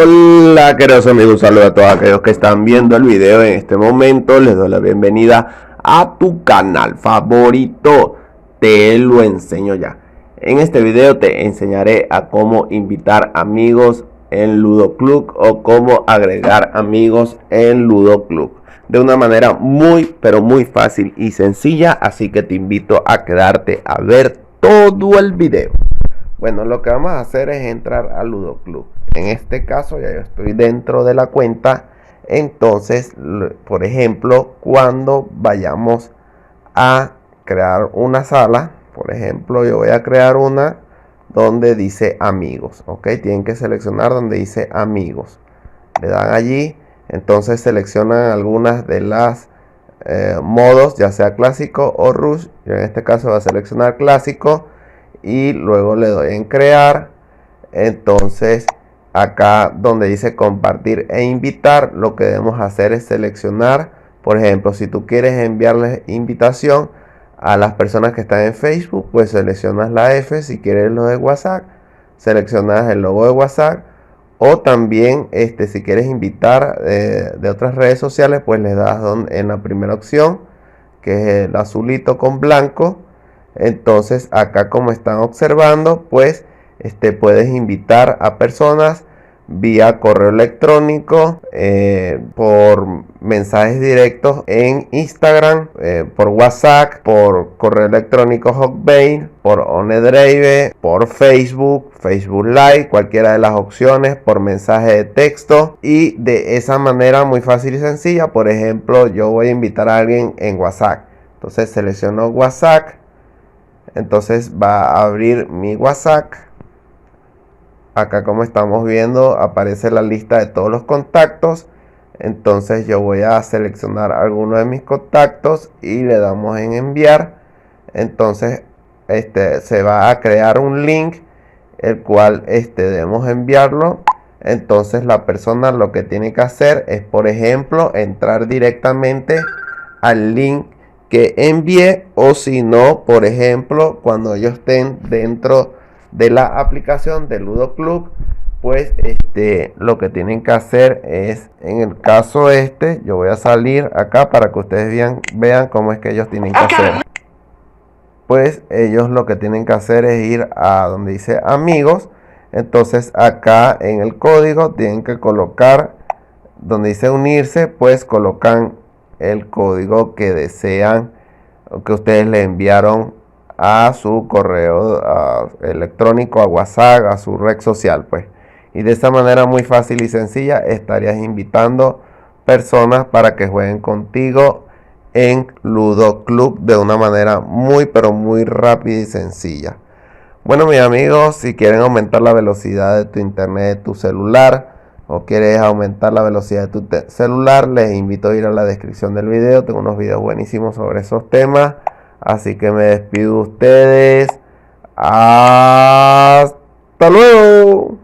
Hola queridos amigos, saludos a todos aquellos que están viendo el video en este momento. Les doy la bienvenida a tu canal favorito, Te lo enseño ya. En este video te enseñaré a cómo invitar amigos en Ludo Club o cómo agregar amigos en Ludo Club de una manera muy pero muy fácil y sencilla, así que te invito a quedarte a ver todo el video. Bueno, lo que vamos a hacer es entrar a Ludo Club. En este caso ya yo estoy dentro de la cuenta. Entonces, por ejemplo, cuando vayamos a crear una sala, por ejemplo, yo voy a crear una donde dice amigos, ok, tienen que seleccionar donde dice amigos, le dan allí, entonces seleccionan algunas de las modos, ya sea clásico o rush. Yo en este caso voy a seleccionar clásico y luego le doy en crear. Entonces acá donde dice compartir e invitar, lo que debemos hacer es seleccionar, por ejemplo, si tú quieres enviarles invitación a las personas que están en Facebook, pues seleccionas la F. Si quieres lo de WhatsApp, seleccionas el logo de WhatsApp. O también si quieres invitar de otras redes sociales, pues le das en la primera opción, que es el azulito con blanco. Entonces acá, como están observando, pues puedes invitar a personas vía correo electrónico, por mensajes directos en Instagram, por WhatsApp, por correo electrónico Hotmail, por OneDrive, por Facebook Live, cualquiera de las opciones, por mensaje de texto. Y de esa manera muy fácil y sencilla, por ejemplo, yo voy a invitar a alguien en WhatsApp. Entonces selecciono WhatsApp. Entonces va a abrir mi WhatsApp. Acá, como estamos viendo, aparece la lista de todos los contactos. Entonces yo voy a seleccionar alguno de mis contactos y le damos en enviar. Entonces se va a crear un link, el cual debemos enviarlo. Entonces la persona lo que tiene que hacer es, por ejemplo, entrar directamente al link que envié, o si no, por ejemplo, cuando ellos estén dentro de la aplicación de Ludo Club, pues lo que tienen que hacer es, en el caso yo voy a salir acá para que ustedes vean cómo es que ellos tienen que hacer. Pues ellos lo que tienen que hacer es ir a donde dice amigos. Entonces acá en el código tienen que colocar donde dice unirse, pues colocan el código que desean, o que ustedes le enviaron a su correo electrónico, a WhatsApp, a su red social, pues. Y de esa manera muy fácil y sencilla estarías invitando personas para que jueguen contigo en Ludo Club de una manera muy pero muy rápida y sencilla. Bueno, mis amigos, si quieren aumentar la velocidad de tu internet, de tu celular, o quieres aumentar la velocidad de tu celular, les invito a ir a la descripción del video. Tengo unos videos buenísimos sobre esos temas. Así que me despido de ustedes. Hasta luego.